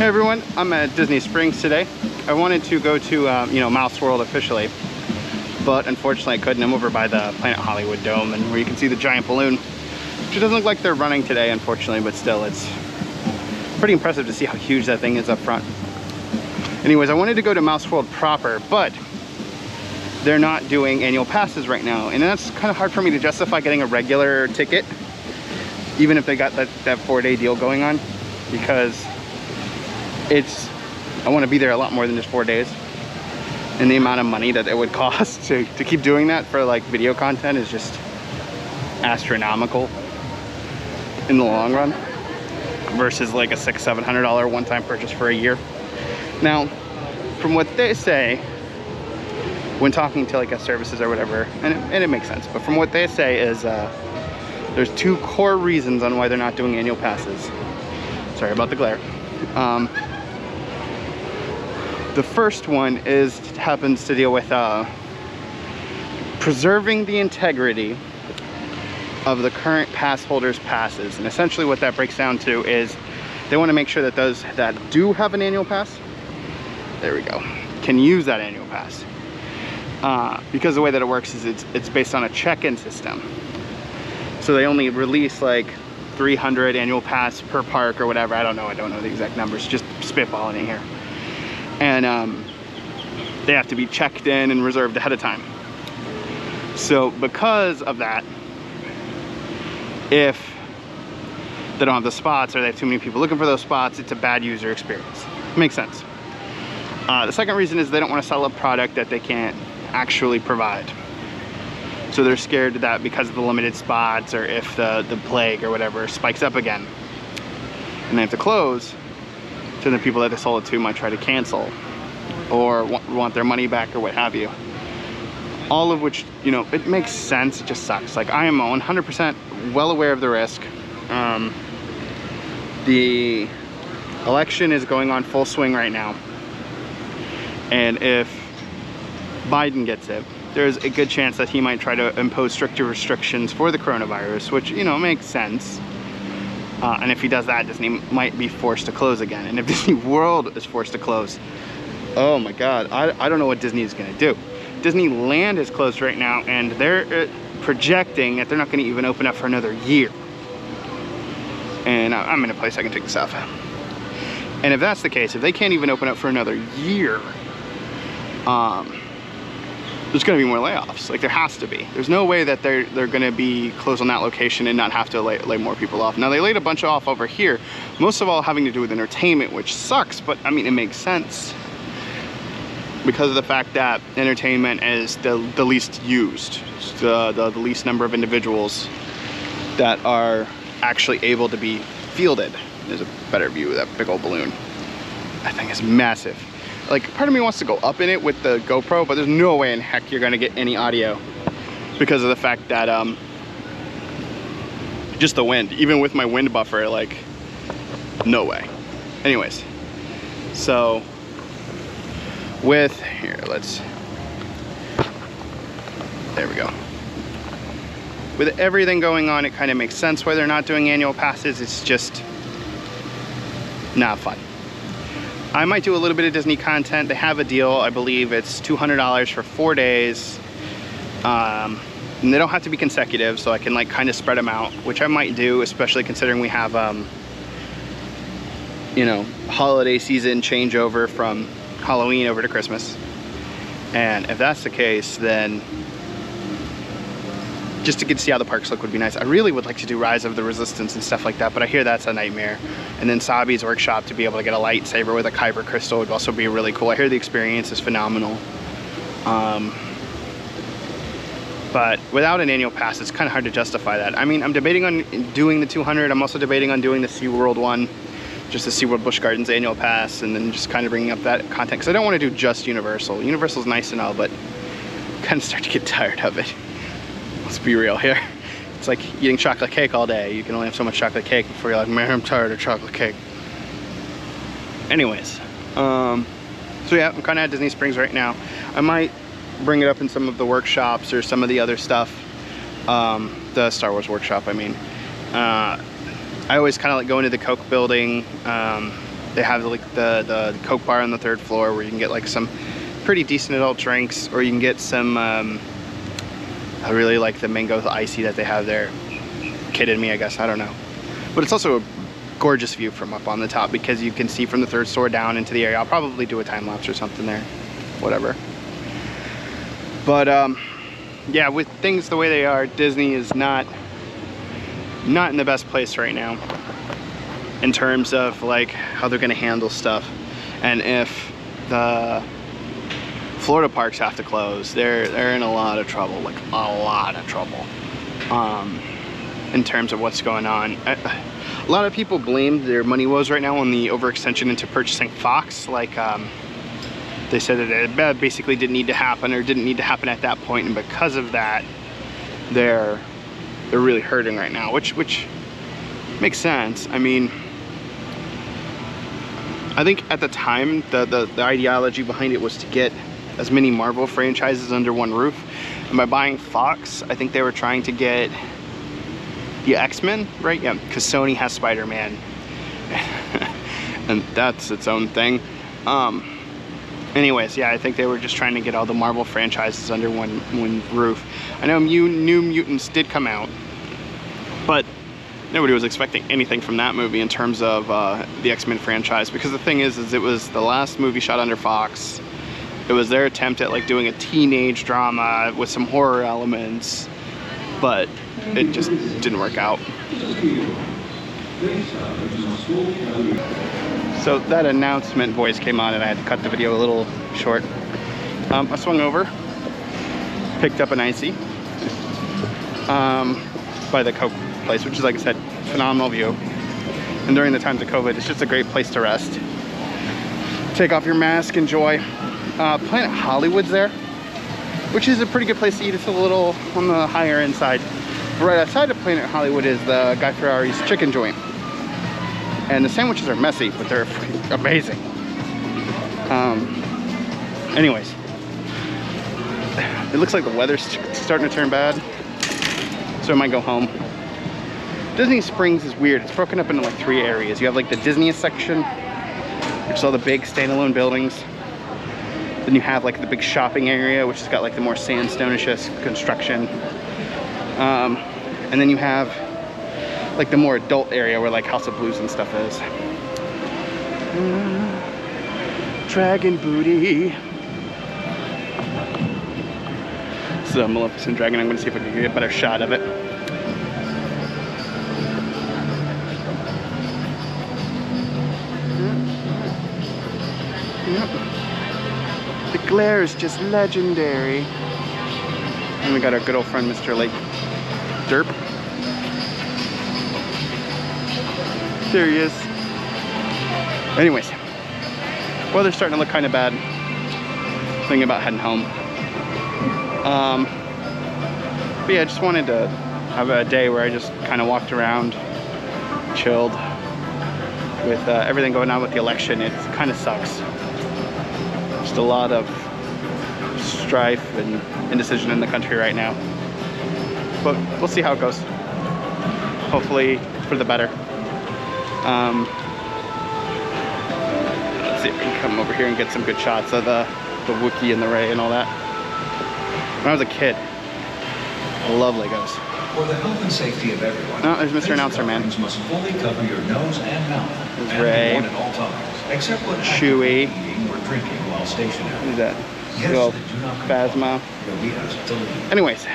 Hey everyone, I'm at Disney Springs today. I wanted to go to Mouse World officially, but unfortunately I couldn't. I'm over by the Planet Hollywood Dome, and where you can see the giant balloon, which doesn't look like they're running today, unfortunately, but still, it's pretty impressive to see how huge that thing is up front. Anyways, I wanted to go to Mouse World proper, but they're not doing annual passes right now, and that's kind of hard for me to justify getting a regular ticket, even if they got that 4-day deal going on, because I want to be there a lot more than just 4 days, and the amount of money that it would cost to keep doing that for like video content is just astronomical in the long run, versus like a $600–700 one-time purchase for a year. Now, from what they say when talking to like guest services or whatever, and it makes sense, but from what they say is there's two core reasons on why they're not doing annual passes. Sorry about the glare. The first one happens to deal with preserving the integrity of the current pass holders' passes. And essentially what that breaks down to is they want to make sure that those that do have an annual pass, there we go, can use that annual pass. Because the way that it works is it's based on a check-in system. So they only release like 300 annual pass per park or whatever. I don't know the exact numbers, just spitballing it here. And they have to be checked in and reserved ahead of time. So because of that, if they don't have the spots or they have too many people looking for those spots, it's a bad user experience. Makes sense. The second reason is they don't want to sell a product that they can't actually provide. So they're scared that because of the limited spots, or if the plague or whatever spikes up again and they have to close, so the people that they sold it to might try to cancel or want their money back or what have you. All of which, it makes sense, it just sucks. Like, I am 100% well aware of the risk. The election is going on full swing right now, and if Biden gets it, there's a good chance that he might try to impose stricter restrictions for the coronavirus, which, makes sense. And if he does that, Disney might be forced to close again. And if Disney World is forced to close, oh my God, I don't know what Disney is gonna do. Disneyland is closed right now, and they're projecting that they're not gonna even open up for another year. And I'm in a place I can take this off. And if that's the case, if they can't even open up for another year, there's going to be more layoffs. Like, there has to be. There's no way that they're going to be closed on that location and not have to lay more people off. Now, they laid a bunch off over here, most of all having to do with entertainment, which sucks, but I mean, it makes sense because of the fact that entertainment is the least used, the least number of individuals that are actually able to be fielded. There's a better view of that big old balloon. That thing is massive. Like, part of me wants to go up in it with the GoPro, but there's no way in heck you're gonna get any audio because of the fact that just the wind. Even with my wind buffer, like, no way. Anyways, so there we go. With everything going on, it kind of makes sense why they're not doing annual passes. It's just not fun. I might do a little bit of Disney content. They have a deal, I believe it's $200 for 4 days. And they don't have to be consecutive, so I can like kind of spread them out, which I might do, especially considering we have, holiday season changeover from Halloween over to Christmas. And if that's the case, then just to get to see how the parks look would be nice. I really would like to do Rise of the Resistance and stuff like that, but I hear that's a nightmare. And then Sabi's workshop, to be able to get a lightsaber with a Kyber crystal would also be really cool. I hear the experience is phenomenal. But without an annual pass, it's kind of hard to justify that. I mean, I'm debating on doing the 200. I'm also debating on doing the SeaWorld one, just the SeaWorld Busch Gardens annual pass, and then just kind of bringing up that content, because I don't want to do just Universal. Universal's nice and all, but I kind of start to get tired of it. Let's be real here. It's like eating chocolate cake all day. You can only have so much chocolate cake before you're like, man, I'm tired of chocolate cake. Anyways, so yeah, I'm kind of at Disney Springs right now. I might bring it up in some of the workshops or some of the other stuff. The Star Wars workshop, I mean. I always kind of like going to the Coke building, They have like the Coke bar on the 3rd floor where you can get like some pretty decent adult drinks, or you can get some, I really like the mango icy that they have there. Kidding me, I guess, I don't know. But it's also a gorgeous view from up on the top because you can see from the 3rd store down into the area. I'll probably do a time lapse or something there, whatever. But yeah, with things the way they are, Disney is not in the best place right now in terms of like how they're gonna handle stuff. And if the Florida parks have to close, they're in a lot of trouble, like a lot of trouble, in terms of what's going on. A lot of people blame their money woes right now on the overextension into purchasing Fox. Like they said that it basically didn't need to happen, or didn't need to happen at that point, and because of that, they're really hurting right now, which makes sense. I mean, I think at the time the ideology behind it was to get as many Marvel franchises under one roof, and by buying Fox, I think they were trying to get the X-Men, right? Yeah, because Sony has Spider-Man, and that's its own thing. Anyways, yeah, I think they were just trying to get all the Marvel franchises under one roof. I know New Mutants did come out, but nobody was expecting anything from that movie in terms of the X-Men franchise, because the thing is it was the last movie shot under Fox. It was their attempt at like doing a teenage drama with some horror elements, but it just didn't work out. So that announcement voice came on and I had to cut the video a little short. I swung over, picked up an icy by the Coke place, which is, like I said, phenomenal view. And during the times of COVID, it's just a great place to rest. Take off your mask, enjoy. Planet Hollywood's there, which is a pretty good place to eat. It's a little on the higher end side. But right outside of Planet Hollywood is the Guy Fieri's chicken joint. And the sandwiches are messy, but they're amazing. Anyways, it looks like the weather's starting to turn bad, so I might go home. Disney Springs is weird. It's broken up into like 3 areas. You have like the Disneyest section, which is all the big standalone buildings. Then you have like the big shopping area, which has got like the more sandstone-ish construction. And then you have like the more adult area where like House of Blues and stuff is. Dragon booty. This is a Maleficent dragon. I'm gonna see if I can get a better shot of it. Yep. The glare is just legendary. And we got our good old friend Mr. Lake Derp. There he is. Anyways, weather's starting to look kind of bad. Thinking about heading home. But yeah, I just wanted to have a day where I just kind of walked around, chilled. With everything going on with the election, it kind of sucks. Just a lot of strife and indecision in the country right now. But we'll see how it goes. Hopefully for the better. Let's see if we can come over here and get some good shots of the Wookiee and the Rey and all that. When I was a kid, I love Legos. For the health and safety of everyone. No, there's Mr. Announcer Man. Must fully cover your nose and mouth. There's Rey. At all times, except when Chewie. eating or drinking while stationary. Who's that? Guests Little Phasma. You'll be asked to leave. Anyways,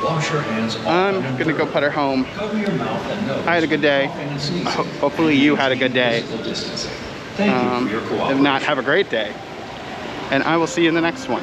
Wash your hands I'm gonna go put her home. Cover your mouth and nose. I had a good day. Hopefully you had a good day. Thank you for your cooperation. If not, have a great day. And I will see you in the next one.